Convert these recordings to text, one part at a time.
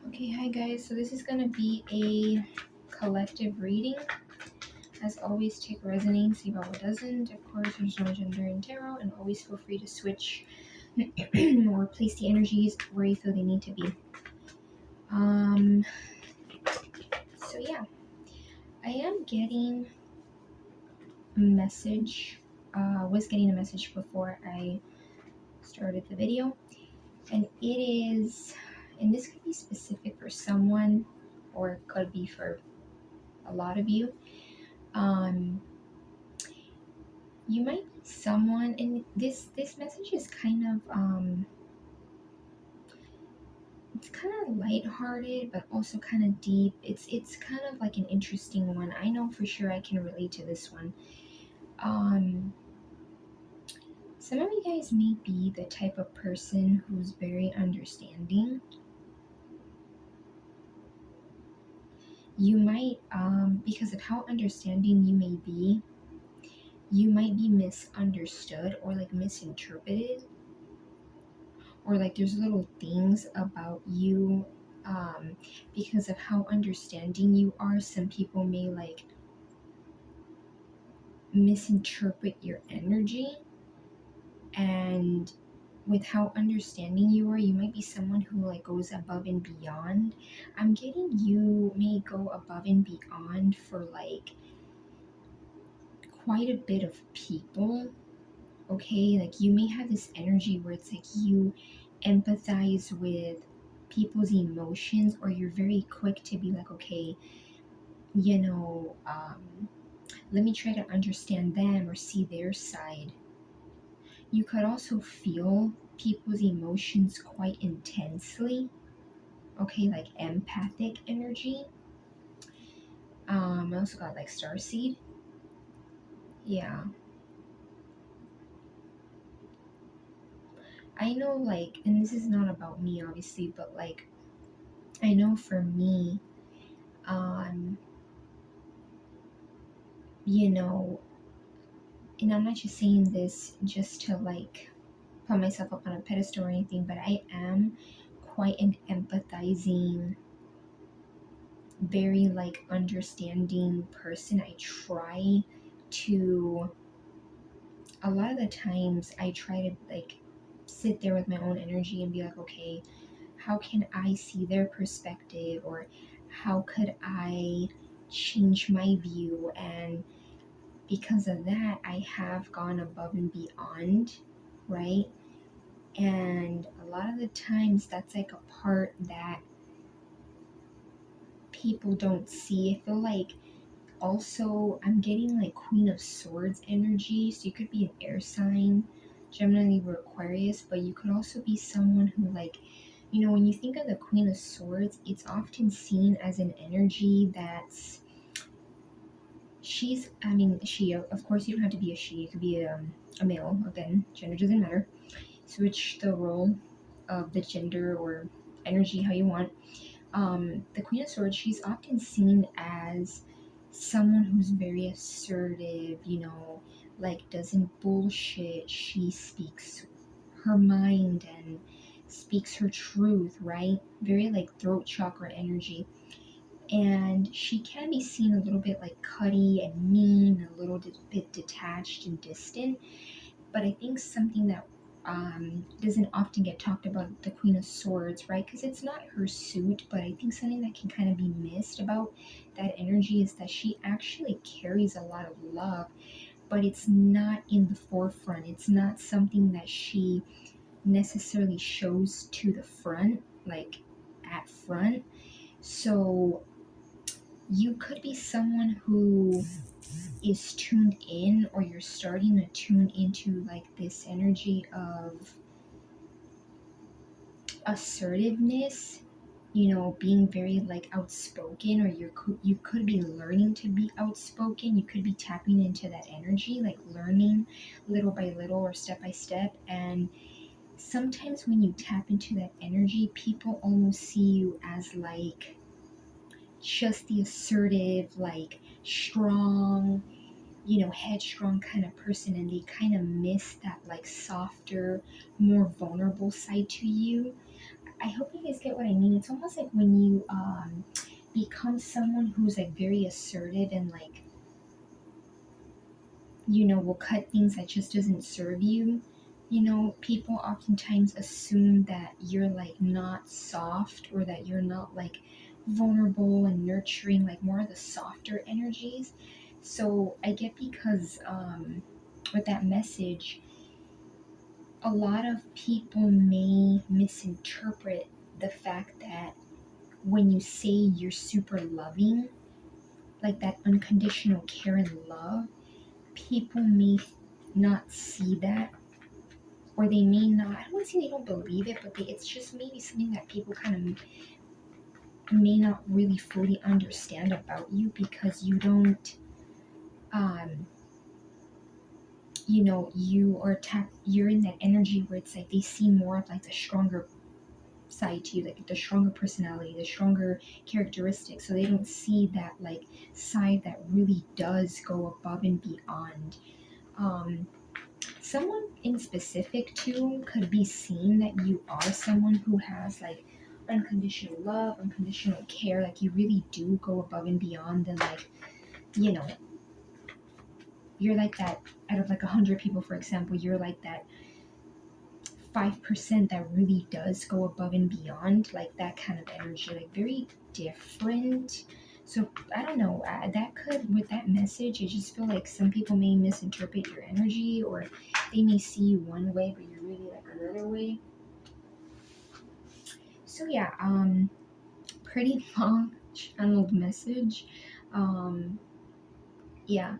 Okay, hi guys. So this is going to be a collective reading. As always, take what resonates, see about what doesn't. Of course, there's no gender in tarot, and always feel free to switch or place the energies where you feel they need to be. Um, so yeah, I am getting a message. Was getting a message before I started the video, and it is, and this could be specific for someone, or it could be for a lot of you. Um, you might be someone, and this message is kind of it's kind of lighthearted but also kind of deep. It's kind of like an interesting one. I know for sure I can relate to this one. um some of you guys may be the type of person who's very understanding. You might, because of how understanding you may be, you might be misunderstood or like misinterpreted, or like there's little things about you, because of how understanding you are. Some people may like misinterpret your energy, and with how understanding you are, you might be someone who like goes above and beyond. I'm getting you may go above and beyond for like quite a bit of people. Okay, like you may have this energy where it's like you empathize with people's emotions, or you're very quick to be like, okay, you know, let me try to understand them or see their side. You could also feel people's emotions quite intensely. Okay, like empathic energy. I also got like starseed. Yeah, I know, like, and this is not about me obviously, but like I know for me, um you know, and I'm not just saying this just to like put myself up on a pedestal or anything, but I am quite an empathizing, very like understanding person. I try to, a lot of the times, I try to like sit there with my own energy and be like, okay, how can I see their perspective, or how could I change my view? And because of that, I have gone above and beyond, right? And a lot of the times, that's like a part that people don't see. I feel like also I'm getting like Queen of Swords energy. So you could be an air sign, Gemini, Libra, Aquarius, but you could also be someone who, like, you know, when you think of the Queen of Swords, it's often seen as an energy that's, she's, I mean, she, of course, you don't have to be a she, it could be a male. Again, gender doesn't matter. Switch the role of the gender or energy how you want. The Queen of Swords, she's often seen as someone who's very assertive, you know, like doesn't bullshit. She speaks her mind and speaks her truth, right? Very like throat chakra energy. And she can be seen a little bit like cutty and mean, a little bit detached and distant. But I think something that doesn't often get talked about the Queen of Swords, right? Because it's not her suit, but I think something that can kind of be missed about that energy is that she actually carries a lot of love, but it's not in the forefront. It's not something that she necessarily shows to the front, like at front. So you could be someone who is tuned in, or you're starting to tune into like this energy of assertiveness, you know, being very like outspoken, or you could be learning to be outspoken. You could be tapping into that energy, like learning little by little or step by step. And sometimes when you tap into that energy, people almost see you as like just the assertive, like strong, you know, headstrong kind of person, and they kind of miss that like softer, more vulnerable side to you. I hope you guys get what I mean. It's almost like when you become someone who's like very assertive and like, will cut things that just doesn't serve you. People oftentimes assume that you're like not soft, or that you're not like vulnerable and nurturing, like more of the softer energies. So I get, because with that message, a lot of people may misinterpret the fact that when you say you're super loving, like that unconditional care and love, people may not see that, or they may not, I don't want to say they don't believe it, but it's just maybe something that people kind of may not really fully understand about you, because you don't, um, you're in that energy where it's like they see more of like the stronger side to you, like the stronger personality, the stronger characteristics. So they don't see that like side that really does go above and beyond. Um, Someone in specific too could be seen that you are someone who has like unconditional love, unconditional care, like you really do go above and beyond, and like, you know, you're like that. Out of like 100 people, for example, you're like that 5% that really does go above and beyond, like that kind of energy, like very different. So I don't know, that could, with that message, I just feel like some people may misinterpret your energy, or they may see you one way but you're really like another way. So yeah, pretty long channeled message. um yeah,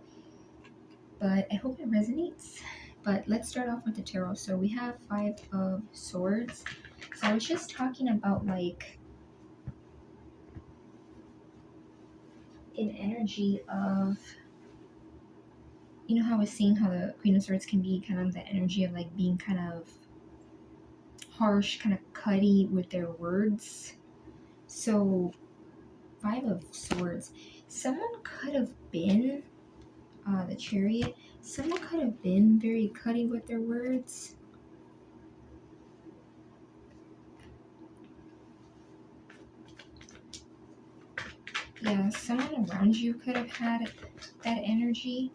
but I hope it resonates. But let's start off with the tarot. So we have 5 of Swords. So I was just talking about like an energy of, how I was saying how the Queen of Swords can be kind of the energy of like being kind of harsh, kind of cutty with their words. So 5 of Swords, someone could have been the Chariot. Someone could have been very cutty with their words. Yeah, someone around you could have had that energy.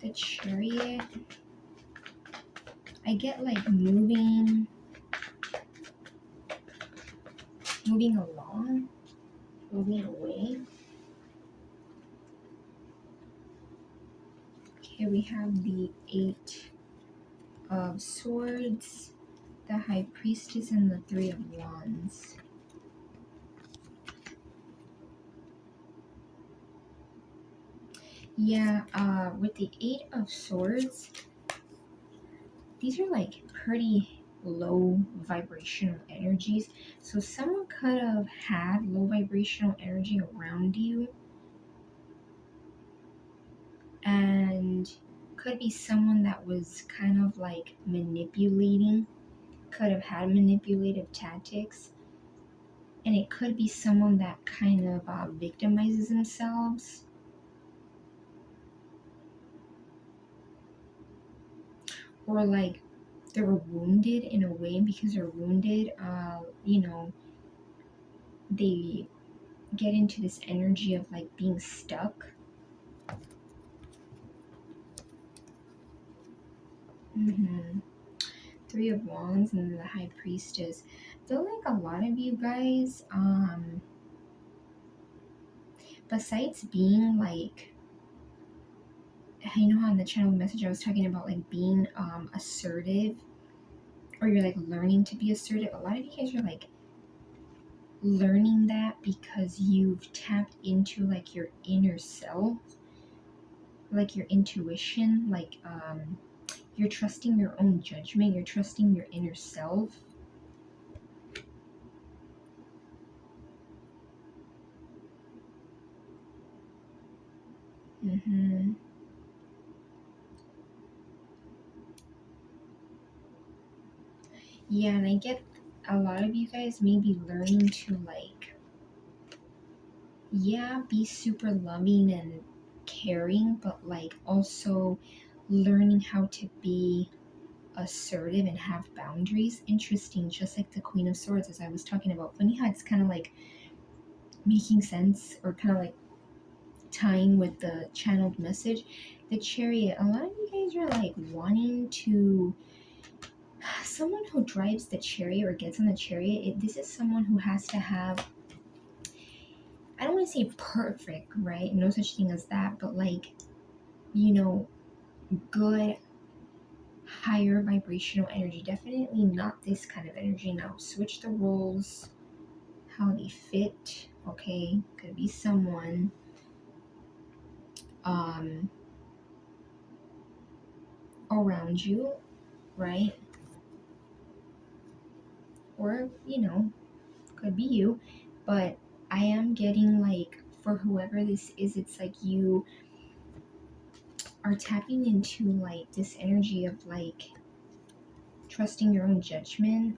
The Chariot, I get like moving along, moving away. Okay, we have the 8 of Swords, the High Priestess, and the 3 of Wands. Yeah, with the 8 of Swords, these are like pretty low vibrational energies. So someone could have had low vibrational energy around you, and could be someone that was kind of like manipulating, could have had manipulative tactics, and it could be someone that kind of victimizes themselves, or like they were wounded in a way. Because they're wounded, they get into this energy of like being stuck. Mm-hmm. 3 of Wands and the High Priestess. I feel like a lot of you guys, besides being like, how in the channel message I was talking about like being assertive, or you're like learning to be assertive. A lot of you guys are like learning that because you've tapped into like your inner self, like your intuition, like you're trusting your own judgment, you're trusting your inner self. Mm-hmm. Yeah, and I get a lot of you guys may be learning to like, yeah, be super loving and caring, but like also learning how to be assertive and have boundaries. Interesting, just like the Queen of Swords, as I was talking about. Funny how it's kind of like making sense, or kind of like tying with the channeled message. The Chariot, a lot of you guys are like wanting to, someone who drives the chariot or gets on the chariot, this is someone who has to have, I don't want to say perfect, right? No such thing as that, but like, good higher vibrational energy. Definitely not this kind of energy. Now switch the roles, how they fit. Okay, could be someone around you, right? Or could be you. But I am getting like, for whoever this is, it's like you are tapping into like this energy of like trusting your own judgment,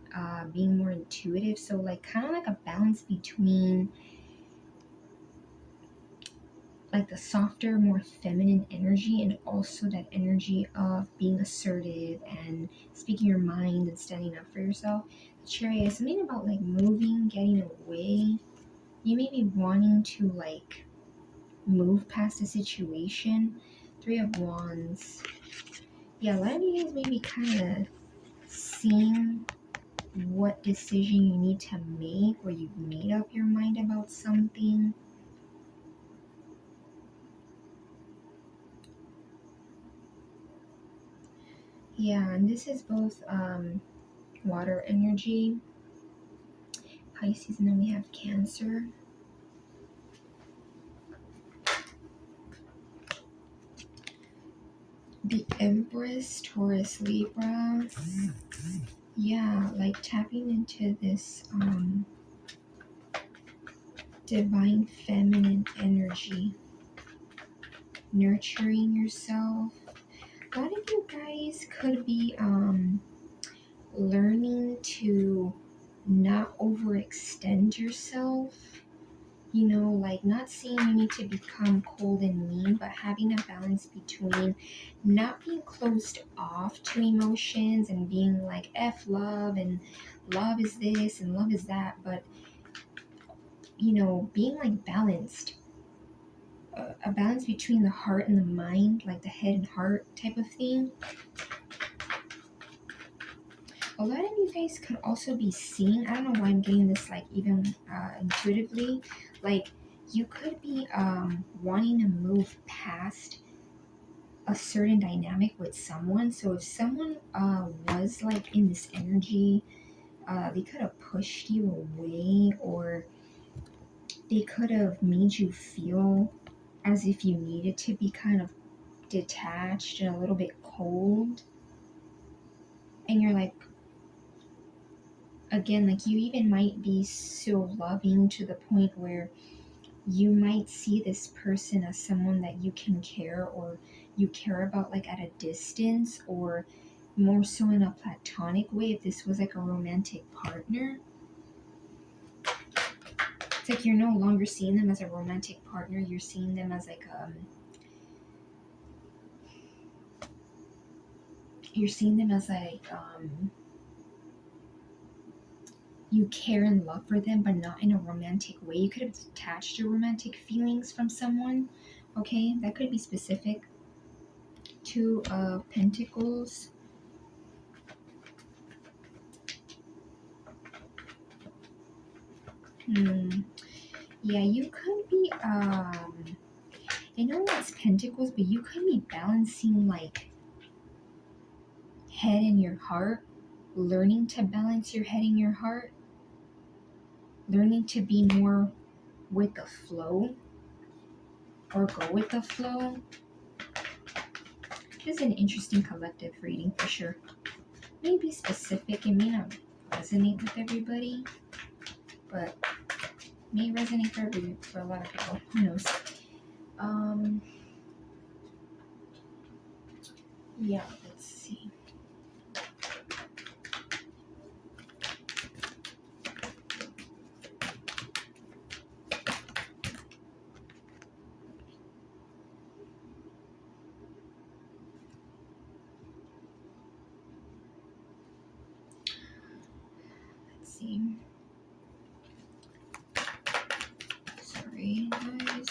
being more intuitive. So like kind of like a balance between like the softer, more feminine energy, and also that energy of being assertive and speaking your mind and standing up for yourself. The Chariot is something about like moving, getting away. You may be wanting to like move past a situation. Three of Wands. Yeah, a lot of you guys may be kind of seeing what decision you need to make, or you've made up your mind about something. Yeah, and this is both water energy, Pisces, and then we have Cancer. The Empress, Taurus, Libra. Yeah, like tapping into this divine feminine energy, nurturing yourself. A lot of you guys could be learning to not overextend yourself. Like not saying you need to become cold and mean, but having a balance between not being closed off to emotions and being like F love and love is this and love is that, but being like balanced. A balance between the heart and the mind, like the head and heart type of thing. A lot of you guys could also be seeing, I don't know why I'm getting this like even intuitively, like you could be wanting to move past a certain dynamic with someone. So if someone was like in this energy, they could have pushed you away, or they could have made you feel as if you needed to be kind of detached and a little bit cold. And you're like, again, like you even might be so loving to the point where you might see this person as someone that you can care, or you care about like at a distance, or more so in a platonic way. If this was like a romantic partner, it's like you're no longer seeing them as a romantic partner, you're seeing them as like you're seeing them as like you care and love for them, but not in a romantic way. You could have detached your romantic feelings from someone. Okay, that could be specific. Two of Pentacles. Yeah, you could be I know it's Pentacles, but you could be balancing like head and your heart, learning to balance your head and your heart, learning to be more with the flow, or go with the flow. This is an interesting collective reading for sure. Maybe specific, it may not resonate with everybody, but may resonate for a lot of people. Who knows? Yeah, let's see. see. Sorry, guys.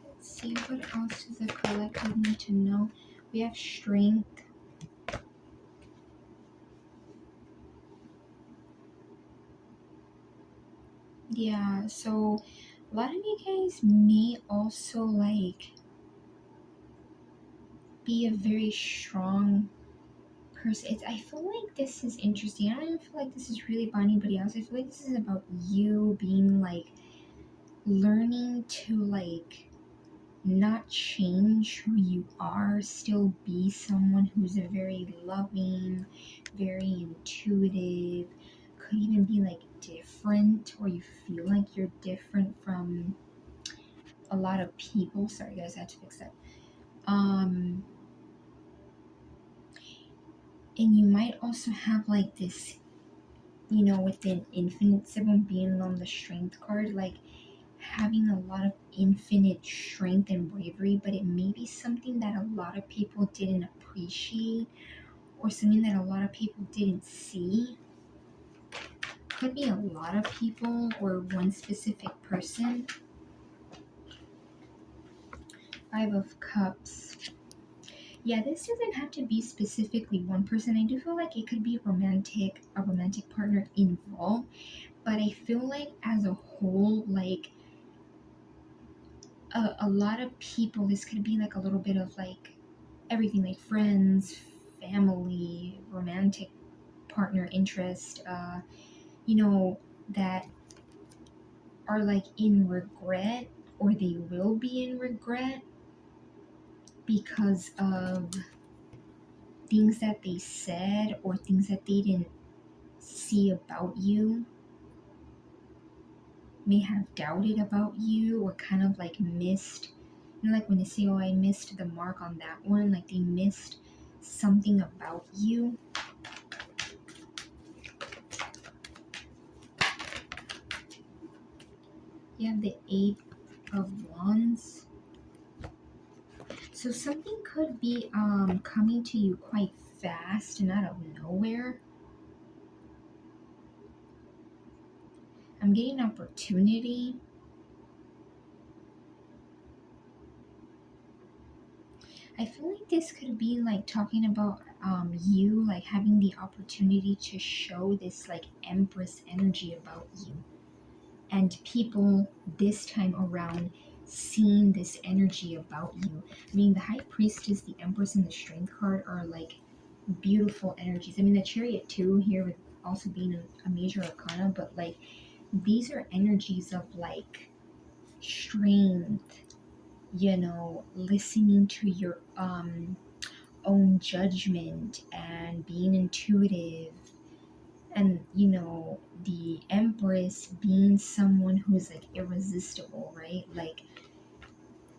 Let's see, what else does the collective need to know? We have strength. Yeah, so a lot of you guys may also like be a very strong person. I feel like this is interesting. I don't even feel like this is really about anybody else. I feel like this is about you being like learning to like not change who you are, still be someone who's a very loving, very intuitive, could even be like different, or you feel like you're different from a lot of people. Sorry guys, I had to fix that. Um and you might also have like this, within infinite seven being on the strength card, like having a lot of infinite strength and bravery, but it may be something that a lot of people didn't appreciate or something that a lot of people didn't see. Could be a lot of people or one specific person. Five of Cups. Yeah, this doesn't have to be specifically one person. I do feel like it could be a romantic partner involved, but I feel like as a whole, like a lot of people, this could be like a little bit of like everything, like friends, family, romantic partner interest, that are like in regret, or they will be in regret because of things that they said or things that they didn't see about you, may have doubted about you, or kind of like missed, like when they say, oh, I missed the mark on that one, like they missed something about you. You have the Eight of Wands. So something could be coming to you quite fast and out of nowhere. I'm getting opportunity. I feel like this could be like talking about you like having the opportunity to show this like Empress energy about you, and people this time around seeing this energy about you. I mean, the High Priestess, the Empress, and the Strength card are like beautiful energies. I mean, the Chariot too here with also being a major arcana, but like these are energies of like strength, listening to your own judgment and being intuitive, and the Empress being someone who's like irresistible, right? Like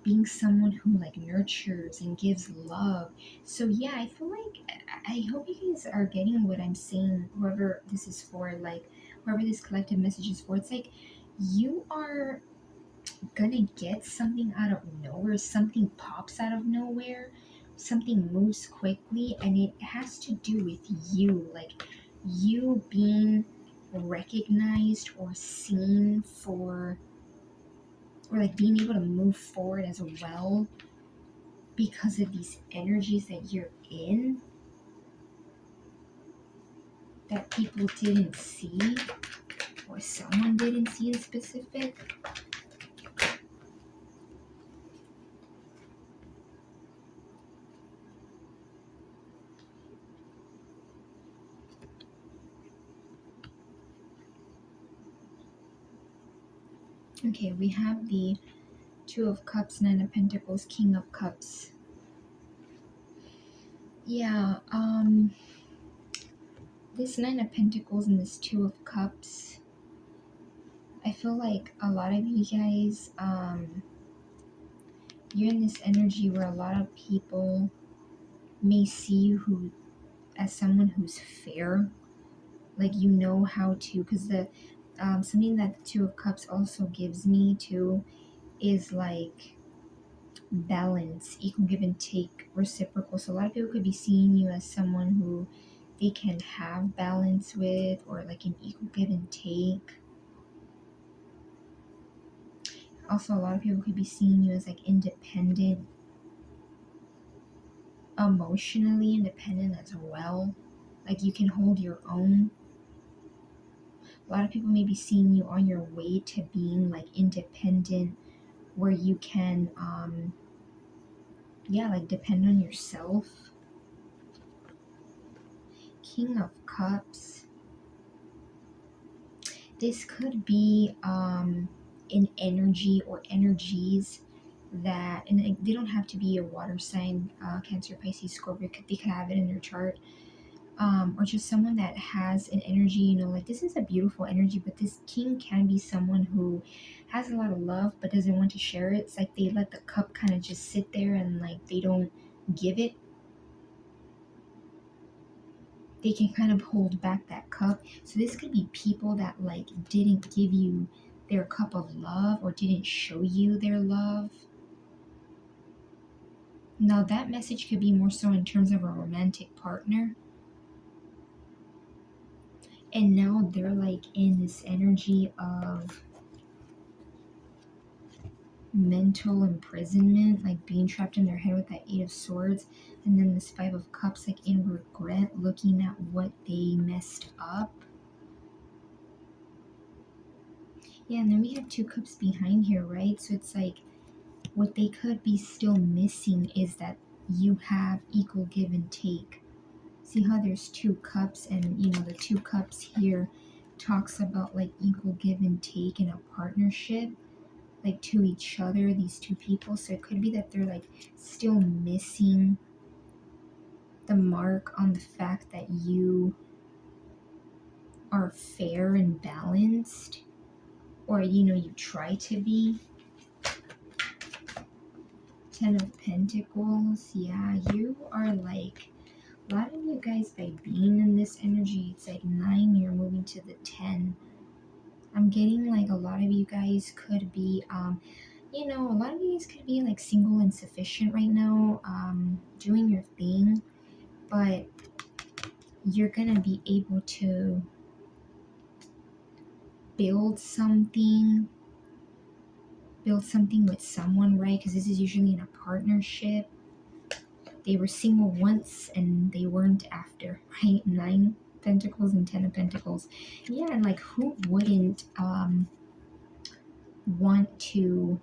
being someone who like nurtures and gives love. So yeah, I feel like I hope you guys are getting what I'm saying, whoever this is for, like whoever this collective message is for. It's like you are gonna get something out of nowhere, something pops out of nowhere, something moves quickly, and it has to do with you, like you being recognized or seen for, or like being able to move forward as well because of these energies that you're in that people didn't see, or someone didn't see in specific. Okay, we have the Two of Cups, Nine of Pentacles, King of Cups. Yeah, this Nine of Pentacles and this Two of Cups, I feel like a lot of you guys, you're in this energy where a lot of people may see you as someone who's fair, like how to, because the something that the Two of Cups also gives me too is like balance, equal give and take, reciprocal. So a lot of people could be seeing you as someone who they can have balance with, or like an equal give and take. Also, a lot of people could be seeing you as like independent, emotionally independent as well. Like you can hold your own. A lot of people may be seeing you on your way to being like independent, where you can, like depend on yourself. King of Cups. This could be an energy or energies that, and they don't have to be a water sign, Cancer, Pisces, Scorpio. They could have it in their chart, or just someone that has an energy. Like this is a beautiful energy, but this king can be someone who has a lot of love but doesn't want to share it. It's like they let the cup kind of just sit there and like they don't give it. They can kind of hold back that cup. So this could be people that like didn't give you their cup of love or didn't show you their love. Now that message could be more so in terms of a romantic partner. And now they're like in this energy of mental imprisonment, like being trapped in their head with that 8 of Swords, and then this 5 of Cups, like in regret, looking at what they messed up. Yeah, and then we have 2 cups behind here, right? So it's like what they could be still missing is that you have equal give and take. See how there's 2 cups, and the 2 cups here talks about like equal give and take in a partnership, like to each other, these 2 people. So it could be that they're like still missing the mark on the fact that you are fair and balanced, or you try to be. 10 of Pentacles. Yeah, you are like, a lot of you guys, by being in this energy, it's like 9, you're moving to the 10. I'm getting like a lot of you guys could be, a lot of you guys could be like single and sufficient right now, doing your thing, but you're gonna be able to build something with someone, right? Because this is usually in a partnership. They were single once and they weren't after, right? 9 Pentacles and 10 of Pentacles. Yeah, and like who wouldn't want to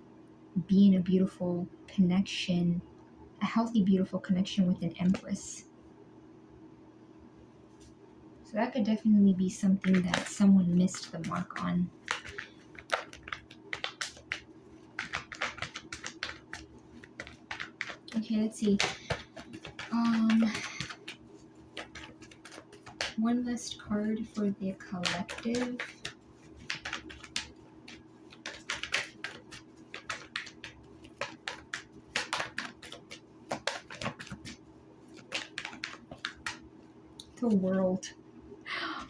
be in a beautiful connection, a healthy, beautiful connection with an Empress? So that could definitely be something that someone missed the mark on. Okay, let's see. One last card for the collective. The World.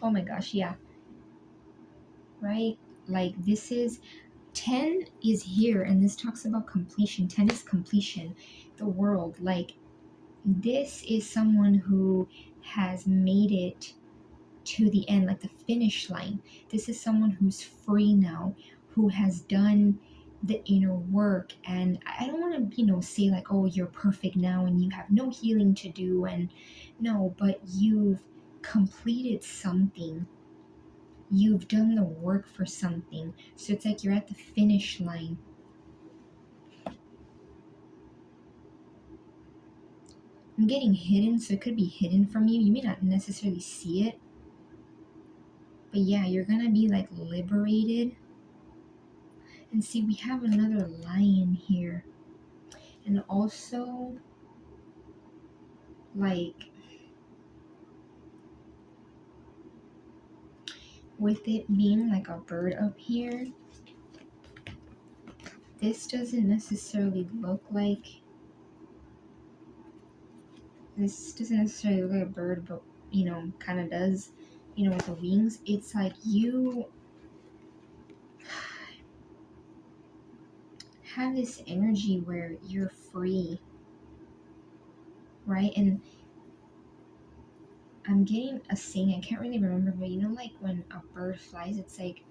Oh my gosh, yeah. Right? Like this is 10 is here, and this talks about completion. 10 is completion. The World. Like this is someone who has made it to the end, like the finish line. This is someone who's free now, who has done the inner work. And I don't want to, say like, oh, you're perfect now and you have no healing to do. And no, but you've completed something. You've done the work for something. So it's like you're at the finish line. I'm getting hidden, so it could be hidden from you. You may not necessarily see it. But yeah, you're going to be like liberated. And see, we have another lion here. And also, like, with it being like a bird up here, this doesn't necessarily look like, a bird, but, kind of does, with the wings. It's like you have this energy where you're free, right? And I'm getting a saying, I can't really remember, but you know, like when a bird flies, it's like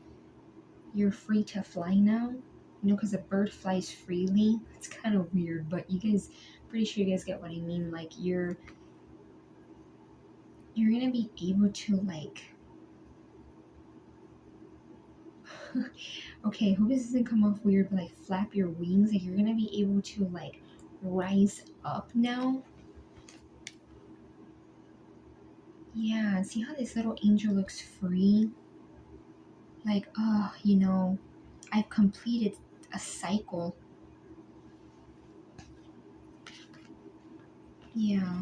you're free to fly now. You know, because a bird flies freely. It's kind of weird, but you guys, pretty sure you guys get what I mean. Like you're gonna be able to like. Okay, hope this doesn't come off weird, but like flap your wings. Like you're gonna be able to like rise up now. Yeah, see how this little angel looks free? Like, oh, you know, I've completed a cycle. Yeah.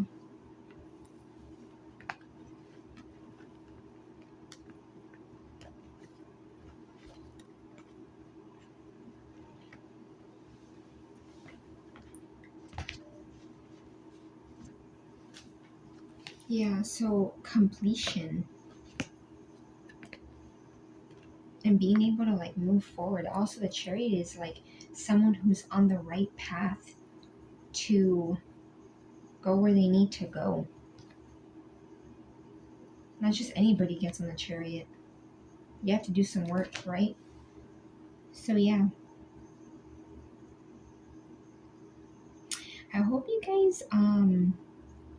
Yeah, so completion and being able to like move forward. Also, the chariot is like someone who's on the right path to go where they need to go. Not just anybody gets on the chariot. You have to do some work, right? So yeah, I hope you guys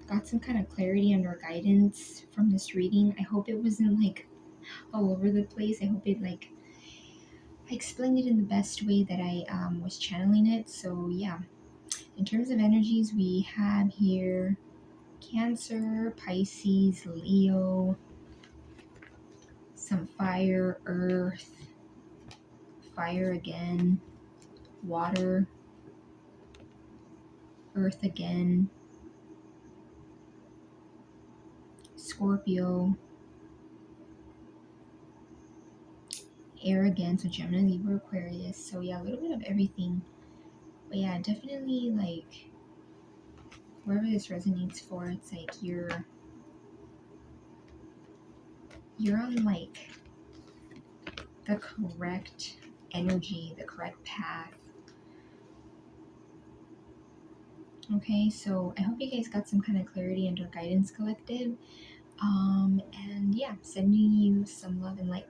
got some kind of clarity and or guidance from this reading. I hope it wasn't like all over the place. I hope it like I explained it in the best way that I was channeling it. So yeah, in terms of energies, we have here Cancer, Pisces, Leo, some fire, earth, fire again, water, earth again, Scorpio, air again, so Gemini, Libra, Aquarius. So yeah, a little bit of everything. But yeah, definitely like wherever this resonates for, it's like you're on like the correct energy, the correct path. Okay, so I hope you guys got some kind of clarity under guidance collective. And yeah, sending you some love and light